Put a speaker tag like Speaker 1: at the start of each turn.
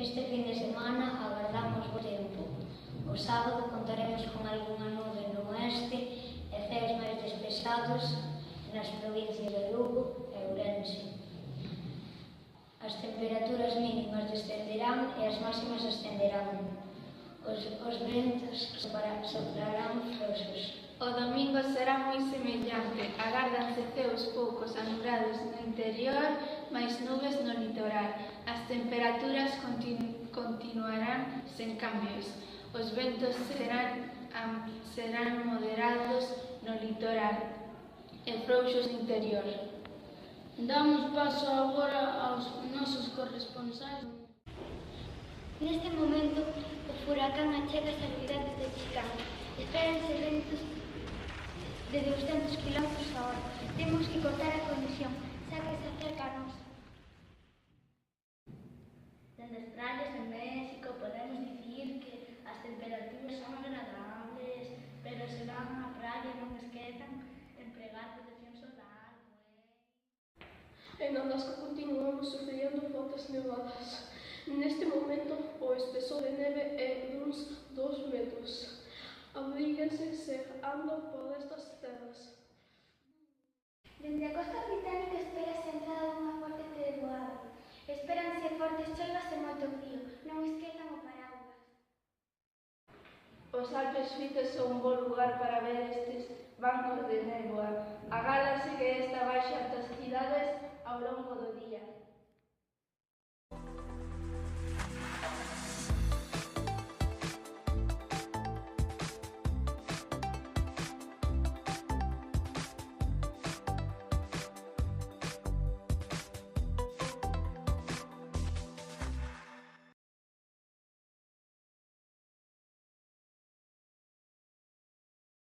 Speaker 1: Este fin de semana agardamos bo tempo. O sábado contaremos con algunha nube no oeste e ceos máis despejados nas provincias de Lugo e Ourense. As temperaturas mínimas descenderán e as máximas ascenderán. Os ventos soprarán frouxos.
Speaker 2: O domingo será moi semellante. Agárdanse ceos poucos anulados no interior, máis nubes no litoral. As temperaturas continuarán sen cambios. Os ventos serán moderados no litoral e frouxos no interior.
Speaker 3: Damos paso agora aos nosos corresponsais.
Speaker 4: Neste momento, o furacán achega as cidades de Chicán. Espéranse ventos de 200 km/h. Temos que cortar a conexión, xa que se acerca a nós.
Speaker 5: Dende as praias de México podemos dicir que as temperaturas son agradables, pero se van á praia non esquezan empregar protección solar.
Speaker 6: En Alaska continuamos sufriendo fortes nevadas. Neste momento, o espesor de neve é duns 2 metros. Abríguense se andan por estas terras.
Speaker 4: Dende a costa británica espérase a entrada dunha forte treboada. Espéranse fortes choivas e moito frío. Non esquezan o paraugas.
Speaker 2: Os Alpes suizos son un bo lugar para ver estes bancos de néboa. Agádase que esta baixe ata as cidades